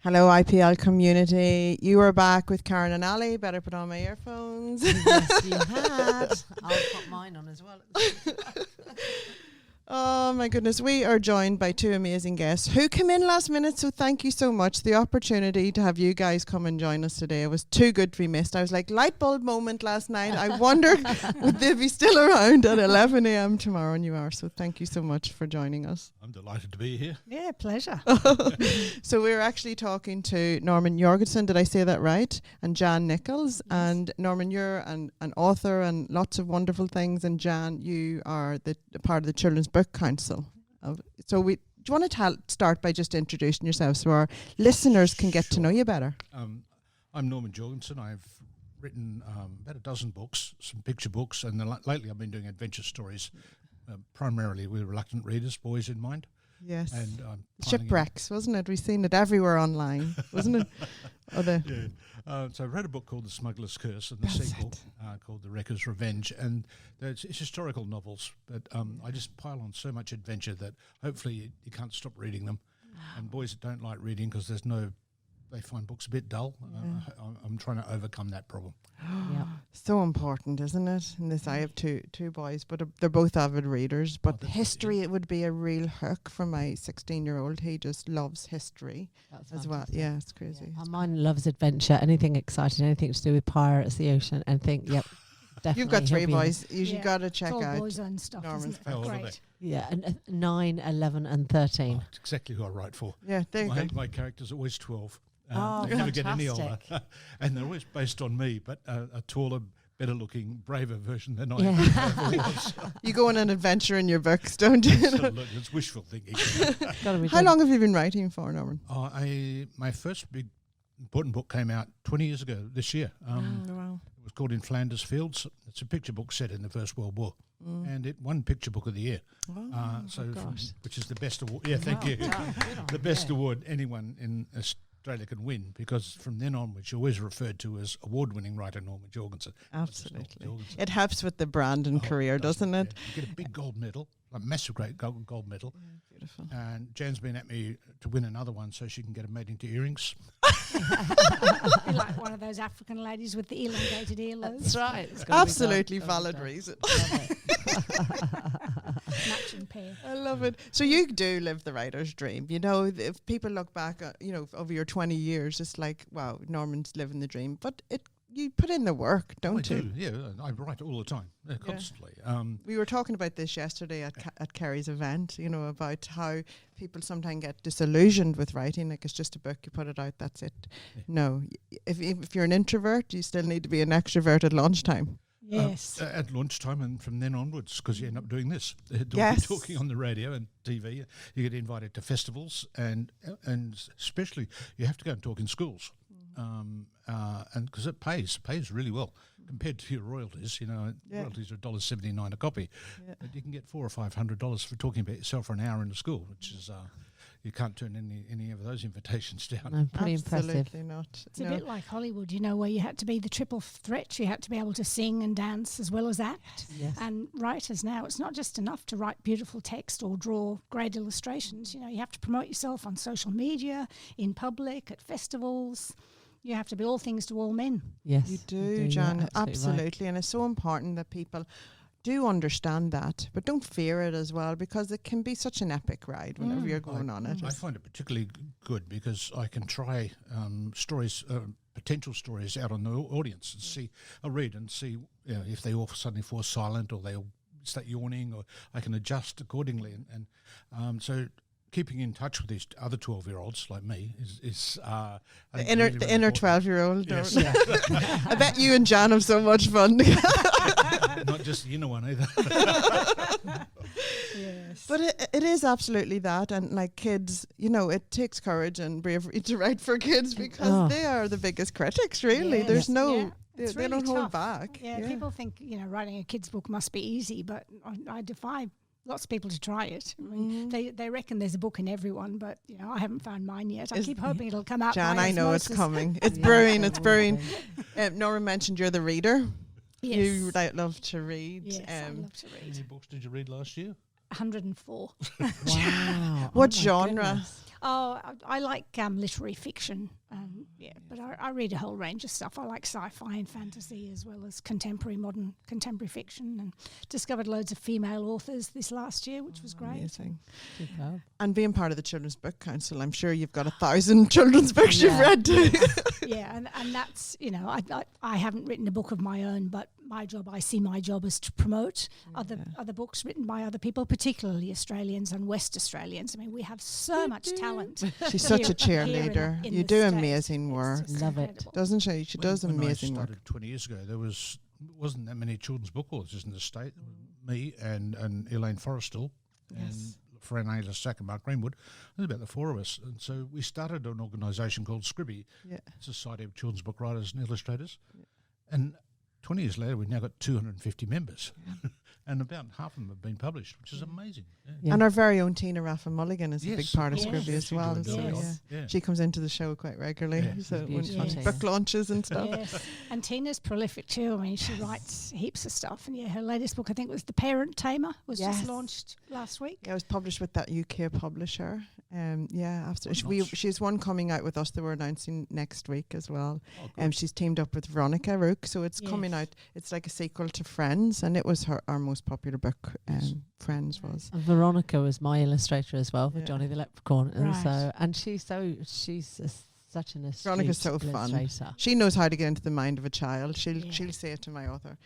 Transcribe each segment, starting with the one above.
Hello, IPL community. You are back with Karen and Aly. Better put on my earphones. Yes, you had. I'll put mine on as well. Oh my goodness, we are joined by two amazing guests who came in last minute, so thank you so much. The opportunity to have you guys come and join us today was too good to be missed. I was like, light bulb moment last night. I wondered would they be still around at 11 a.m. tomorrow, and you are, so thank you so much for joining us. I'm delighted to be here. Yeah, pleasure. So we're actually talking to Norman Jorgensen, did I say that right? And Jan Nicholls. Yes. And Norman, you're an author and lots of wonderful things, and Jan, you are the part of the Children's Book Council. So do you want to start by just introducing yourself so our listeners can get to know you better? I'm Norman Jorgensen. I've written about a dozen books, some picture books, and lately I've been doing adventure stories, primarily with reluctant readers, boys in mind. Yes. And Shipwrecks, wasn't it? We've seen it everywhere online, wasn't it? Yeah. So I wrote a book called The Smuggler's Curse, and the sequel called The Wrecker's Revenge, and it's historical novels, but I just pile on so much adventure that hopefully you can't stop reading them. And boys that don't like reading because they find books a bit dull. I'm trying to overcome that problem. Yeah. So important, isn't it? In this, I have two boys, but they're both avid readers. But history, it would be a real hook for my 16-year-old. He just loves history as well. Yeah, it's crazy. Yeah. Mine loves adventure, anything exciting, anything to do with pirates, the ocean, and yep. Definitely. You've got three boys. You've got to check out. Boys and stuff. Isn't it? Great. Yeah, and 9, 11, and 13. It's exactly who I write for. Yeah, there you go. My character's always 12. They never get any older. And they're always based on me, but a taller, better looking, braver version than I ever was. You go on an adventure in your books, don't you? Absolutely. It's wishful thinking. How long have you been writing for, Norman? My first big important book came out 20 years ago this year. Wow. It was called In Flanders Fields. It's a picture book set in the First World War. And it won Picture Book of the Year. Which is the best award. Yeah, thank you. The best award anyone in Australia can win, because from then onwards you're always referred to as award-winning writer Norman Jorgensen. Absolutely. It helps with the brand and career, doesn't it? Yeah. You get a big gold medal, a massive great gold medal. Yeah, beautiful. And Jan's been at me to win another one so she can get them made into earrings. Be like one of those African ladies with the elongated earlobes. That's right. Absolutely valid reason. Matching pair. I love it. So you do live the writer's dream. You know, if people look back, over your 20 years, it's like, wow, Norman's living the dream. But you put in the work, don't you? I do, yeah. I write all the time, constantly. We were talking about this yesterday at Kerry's event, about how people sometimes get disillusioned with writing. Like, it's just a book, you put it out, that's it. Yeah. No. If you're an introvert, you still need to be an extrovert at lunchtime. Yes. At lunchtime and from then onwards, because you end up doing this. Yes. Talking on the radio and TV. You get invited to festivals, and especially you have to go and talk in schools. And because it pays really well compared to your royalties. Royalties are $1.79 a copy, but you can get $400 or $500 for talking about yourself for an hour in the school, which is you can't turn any of those invitations down. No, pretty Absolutely impressive. Not. It's a bit like Hollywood, where you had to be the triple threat. You had to be able to sing and dance as well as act. Yes. And writers now, it's not just enough to write beautiful text or draw great illustrations. You have to promote yourself on social media, in public, at festivals. You have to be all things to all men. Yes, you do, Jan. Yeah, absolutely. And it's so important that people do understand that, but don't fear it as well, because it can be such an epic ride whenever you're going on it. I find it particularly good because I can try stories, potential stories out on the audience and see. I'll read and see if they all suddenly fall silent or they all start yawning, or I can adjust accordingly. And so keeping in touch with these other 12-year-olds like me is the inner 12-year-old. Yes. I bet you and Jan have so much fun. Not just the inner one either. Yes. But it is absolutely that, and like kids, it takes courage and bravery to write for kids, because they are the biggest critics, really. Yes. There's no... Yeah. They really don't hold tough. back. Yeah, people think, writing a kid's book must be easy, but I defy lots of people to try it. I mean, they reckon there's a book in everyone, but I haven't found mine yet. I keep hoping it'll come out. Jan, by I know osmosis. it's coming. It's brewing. It's brewing. Nora mentioned you're the reader. Yes. You love to read. Yes, I love to read. How many books did you read last year? 104. Wow. What Oh my genre? goodness. Oh, I like literary fiction, but I read a whole range of stuff. I like sci-fi and fantasy as well as modern contemporary fiction, and discovered loads of female authors this last year, which was great. Amazing. Superb. And being part of the Children's Book Council, I'm sure you've got 1,000 children's books you've read too. Yeah, and that's, I haven't written a book of my own, but I see my job as to promote other books written by other people, particularly Australians and West Australians. I mean, we have so much talent. She's such a cheerleader. You do amazing work. Love it. Doesn't she? She does amazing work. When I started 20 years ago, there wasn't that many children's book authors in the state. Me and Elaine Forrestal and Karen and Aly and Mark Greenwood. There's about the four of us. And so we started an organisation called Scribby, Society of Children's Book Writers and Illustrators. And 20 years later, we've now got 250 members. And about half of them have been published, which is amazing. And our very own Tina Raffin Mulligan is a big part of Yes. Scribby as She well. joined So, early on. she comes into the show quite regularly. Yeah. So when Beautiful. book launches and stuff. Yes, and Tina's prolific too. I mean, she writes heaps of stuff. And her latest book, I think, was The Parent Tamer, was just launched last week. Yeah, it was published with that UK publisher. Absolutely. She's one coming out with us that we're announcing next week as well. She's teamed up with Veronica Rook, so it's coming out. It's like a sequel to Friends, and it was our most popular book. Friends was. And Veronica was my illustrator as well for Yeah. Johnny the Leprechaun, and Right. she's such an astute Veronica's so fun. illustrator. She knows how to get into the mind of a child. She'll say it to my author.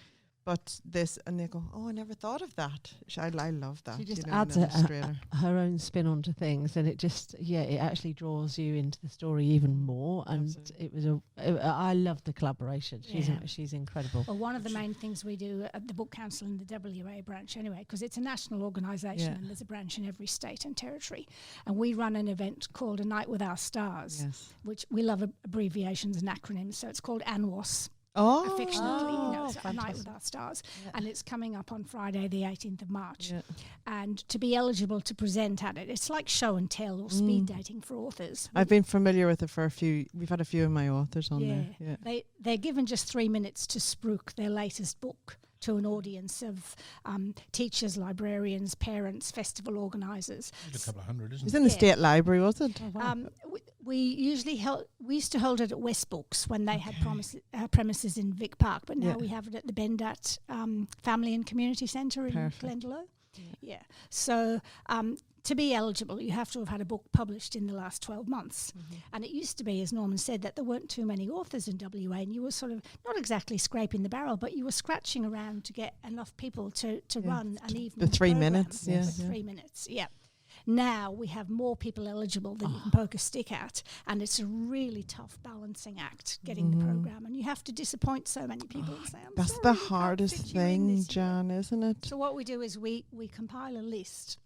But this, and they go, oh, I never thought of that. I love that. She just an adds illustrator. her own spin onto things, and it just it actually draws you into the story even more. And Absolutely. I love the collaboration. Yeah. She's incredible. Well, one of the main things we do at the Book Council in the WA branch anyway, because it's a national organisation and there's a branch in every state and territory. And we run an event called A Night with Our Stars, which we love abbreviations and acronyms. So it's called ANWOS. Affectionately, it's A Night with Our Stars, and it's coming up on Friday the 18th of March. And to be eligible to present at it, it's like show and tell or speed dating for authors. I've been familiar with it for a few. We've had a few of my authors on there. Yeah. They're given just 3 minutes to spruik their latest book to an audience of teachers, librarians, parents, festival organisers. A couple of hundred, isn't It was it? in the State Library, was it? We used to hold it at West Books when they had premises in Vic Park, but now we have it at the Bendat Family and Community Centre in Glendalough. Yeah. So to be eligible, you have to have had a book published in the last 12 months. And it used to be, as Norman said, that there weren't too many authors in WA, and you were sort of not exactly scraping the barrel, but you were scratching around to get enough people to run an evening The 3 programme. minutes, The 3 minutes, Now we have more people eligible than you can poke a stick at, and it's a really tough balancing act getting the programme, and you have to disappoint so many people and say, That's the hardest thing, Jan, isn't it? So what we do is we compile a list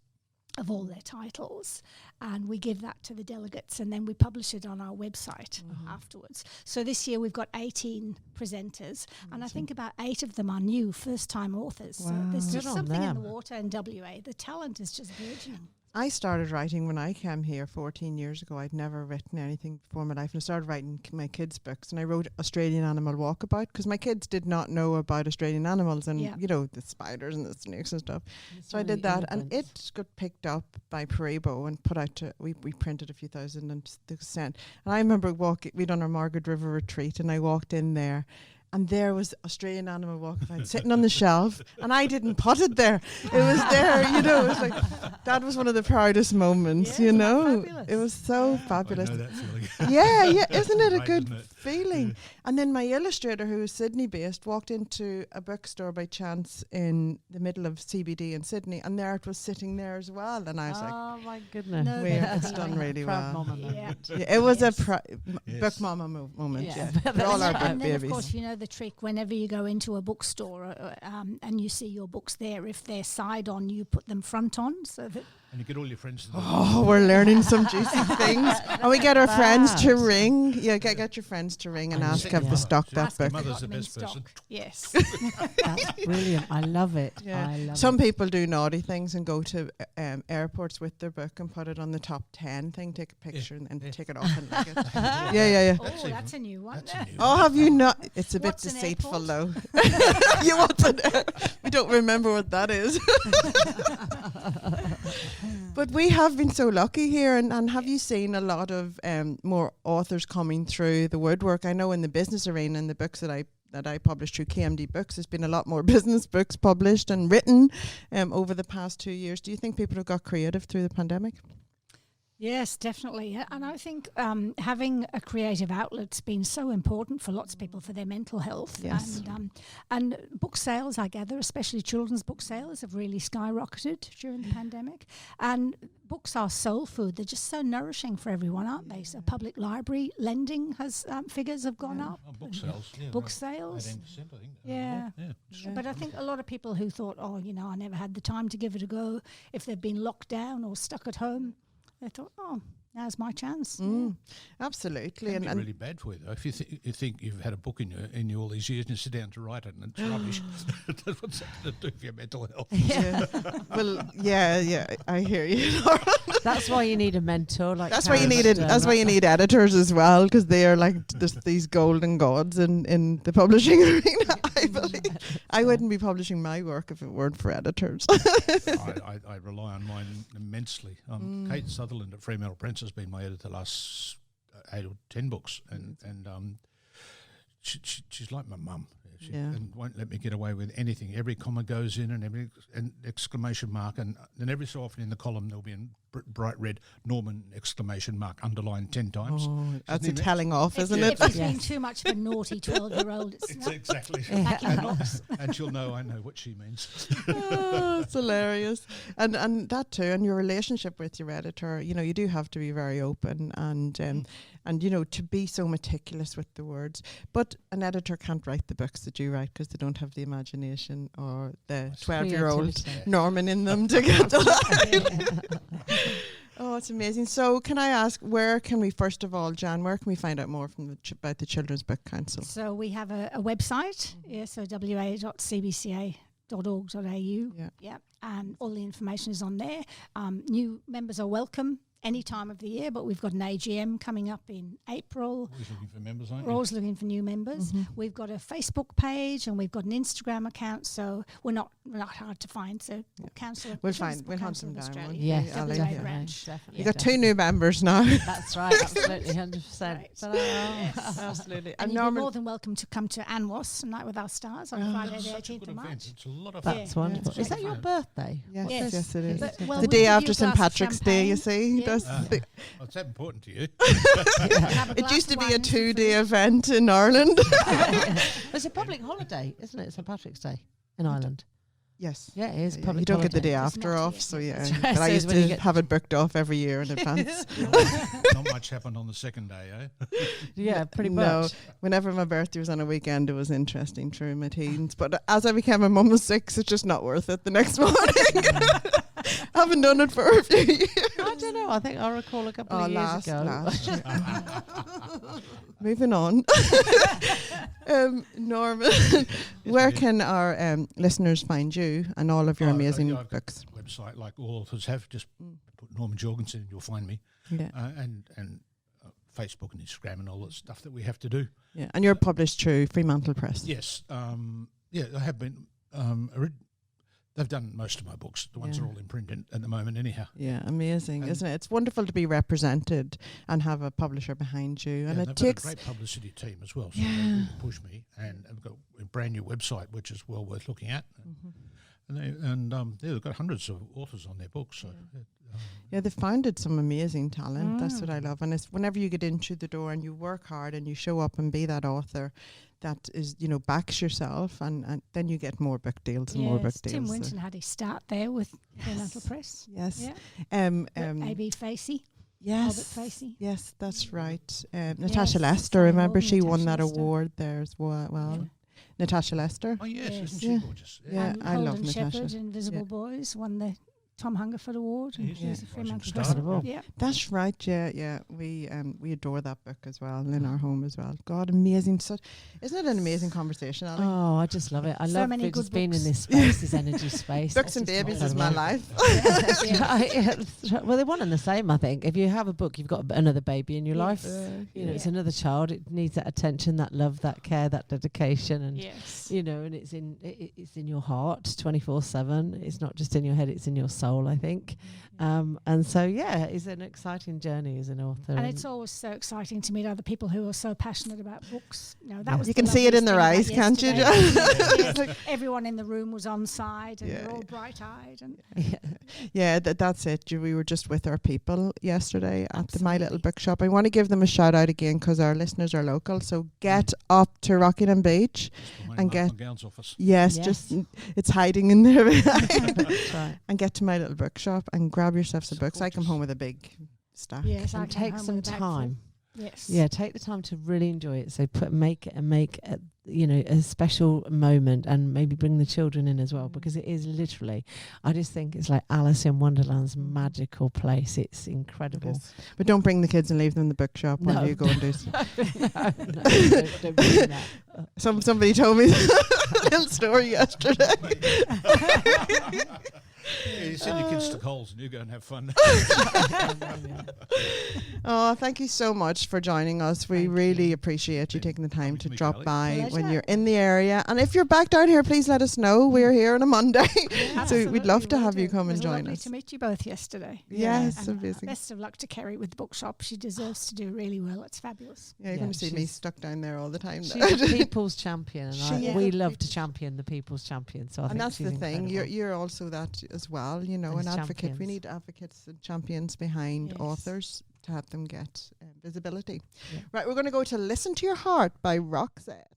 of all their titles, and we give that to the delegates, and then we publish it on our website afterwards. So this year we've got 18 presenters, and I think about 8 of them are new first-time authors. So there's Good just on something in them. the water in WA. The talent is just burgeoning. I started writing when I came here 14 years ago. I'd never written anything before in my life, and I started writing my kids' books, and I wrote Australian Animal Walkabout because my kids did not know about Australian animals and, the spiders and the snakes and stuff. So I did that, and it got picked up by Parabo and put out to, we printed a few thousand and sent. And I remember we'd done our Margaret River retreat, and I walked in there, and there was Australian Animal Walkabout sitting on the shelf, and I didn't put it there. It was there, It was like, that was one of the proudest moments, It was so fabulous. I know that feeling. Isn't it a Right, good isn't it? feeling? Yeah. And then my illustrator, who was Sydney-based, walked into a bookstore by chance in the middle of CBD in Sydney, and there it was sitting there as well. And I was like, Oh my goodness. No, it's done really Proud well. mama then. It was a Yes. book mama moment. Yeah. For all our book And then, of babies. course, the trick, whenever you go into a bookstore and you see your books there, if they're side on, you put them front on, so that And you get all your friends to the Oh, we're learning some juicy things. And we get our friends to ring. Yeah, get your friends to ring and I ask love have that. to stock that ask if book. they've Mother's got the them in best person. stock. Yes. That's brilliant. I love it. Yeah. I love Some it. people do naughty things and go to airports with their book and put it on the top 10 thing, take a picture and take it off and like it. Yeah. Oh, that's a new one. That's a new Oh, have you not? It's a bit What's an deceitful airport? though. You want it? We don't remember what that is. But we have been so lucky here, and have you seen a lot of more authors coming through the woodwork? I know in the business arena, in the books that I published through KMD Books, there's been a lot more business books published and written over the past 2 years. Do you think people have got creative through the pandemic? Yes, definitely. And I think having a creative outlet's been so important for lots of people for their mental health. Yes. And book sales, I gather, especially children's book sales, have really skyrocketed during the pandemic. And books are soul food. They're just so nourishing for everyone, aren't they? So public library lending has figures have gone up. Oh, book sales. Yeah, Book sales. 18%, I think. Yeah. But I think a lot of people who thought, I never had the time to give it a go, if they've been locked down or stuck at home, they thought, now's my chance. Absolutely. It can be really bad for you, though. If you think you've had a book in you all these years and you sit down to write it and it's rubbish, what's that going to do for your mental health? Yeah. Well, yeah, I hear you. That's why you need a mentor. That's why you need editors as well, because they are like these golden gods in the publishing arena. I believe I wouldn't be publishing my work if it weren't for editors. I rely on mine immensely. Kate Sutherland at Fremantle Prince has been my editor the last 8 or 10 books, and she's like my mum. And won't let me get away with anything. Every comma goes in, and every exclamation mark, and then every so often in the column there'll be in bright red Norman exclamation mark underlined 10 times. Oh, that's a telling off, isn't it? If it's been too much of a naughty 12-year-old, it's exactly. back in the box. And she'll know I know what she means. It's hilarious. And that too, and your relationship with your editor, you do have to be very open and to be so meticulous with the words. But an editor can't write the books that you write because they don't have the imagination or the 12-year-old Norman in them to get the line. Oh, it's amazing. So can I ask, where can we, first of all, Jan, where can we find out more from about the Children's Book Council? So we have a website, so wa.cbca.org.au. Yeah, and all the information is on there. New members are welcome any time of the year, but we've got an AGM coming up in April. Always looking for members, aren't you? We're always looking for new members. We've got a Facebook page and we've got an Instagram account, so we're not hard to find. So Council, we'll hunt them down. Yes, definitely. You got 2 new members now. That's right, absolutely, 100%. Right. Yes. Absolutely. And you're more than welcome to come to ANWOS, Night with Our Stars, on Friday the 18th of March. It's a lot of That's wonderful. Yeah. Is that your birthday? Yes, it is. Well, the day after St. Patrick's Day, you see. Yes. Well, it's that important to you. It used to be a 2-day event in Ireland. It's a public holiday, isn't it? St. Patrick's Day in Ireland. Yes. Yeah, it is public You don't get the holiday. day after off, so That's yeah. right. But I So used when you to get have it booked off every year in advance. Not much happened on the second day, eh? Yeah, pretty No, much. whenever my birthday was on a weekend, it was interesting through my teens. But as I became a mum of 6, it's just not worth it the next morning. I haven't done it for a few years. I don't know. I think I recall a couple of years ago. Last year. Moving on. Norman, where can our listeners find you and all of your amazing I've got books? a website like all authors have. Just put Norman Jorgensen and you'll find me. Yeah. And Facebook and Instagram and all that stuff that we have to do. Yeah. And you're published through Fremantle Press. Yes. I have been. They've done most of my books. The ones are all in print at the moment anyhow. Yeah, amazing, isn't it? It's wonderful to be represented and have a publisher behind you. And it they've takes got a great publicity team as well, so they really push me. And I've got a brand new website, which is well worth looking at. And they've got hundreds of authors on their books. So they've founded some amazing talent. That's what I love. And it's whenever you get in through the door and you work hard and you show up and be that author that is, backs yourself, and then you get more book deals and more book deals. Tim Winton had his start there with Fremantle Press. Yes. Yeah. A.B. Facey. Yes. Albert Facey. Yes, that's right. Natasha Lester, remember she won that award there as well. Yeah. Natasha Lester. Oh yes, isn't she gorgeous? Yeah, And I love Holden Natasha. Shepherd, Invisible Boys, won the Tom Hungerford Award. Yes, He was yeah. a Fremantle Rising Press. Star. Yeah. That's right. Yeah. We adore that book as well in our home as well. God, amazing! Isn't it an amazing conversation, Aly? Oh, I just love it. I So love many just good being in books. this space, this energy space. Books and It's just babies is my incredible. life. Well, they're one and the same, I think. If you have a book, you've got another baby in your life. Yeah. It's another child. It needs that attention, that love, that care, that dedication, and Yes. and it's in your heart 24/7. It's not just in your head; it's in your soul. soul, I think. And so, it's an exciting journey as an author. And it's always so exciting to meet other people who are so passionate about books. You know, that was you can see it in their eyes, can't you, John? Yes, everyone in the room was on side and they're all bright-eyed. And that's it. We were just with our people yesterday at the My Little Bookshop. I want to give them a shout out again because our listeners are local. So get up to Rockingham Beach and get office. Just it's hiding in there. That's right. And get to My Little Bookshop and grab yourself some books. I come home with a big stack. Yes, and take some time. Yes. Yeah, take the time to really enjoy it. So make a special moment, and maybe bring the children in as well, because it is literally, I just think it's like Alice in Wonderland's magical place. It's incredible. But don't bring the kids and leave them in the bookshop while you go and do no, don't bring that. Somebody told me a little story yesterday. You send your kids to Nicholls and you go and have fun. Oh, thank you so much for joining us. We really appreciate you taking the time to drop by when you're in the area. And if you're back down here, please let us know. We're here on a Monday. So we'd love to have you come and join us. It was lovely to meet you both yesterday. Yes, amazing. Best of luck to Kerry with the bookshop. She deserves to do really well. It's fabulous. Yeah, you're going to see me stuck down there all the time. She's a people's champion, and we love to champion the people's champion. So I think that's she's the thing. incredible. You're also that as well, an advocate. Champions. We need advocates and champions behind authors to help them get visibility. Yeah. Right, we're going to go to Listen to Your Heart by Roxette.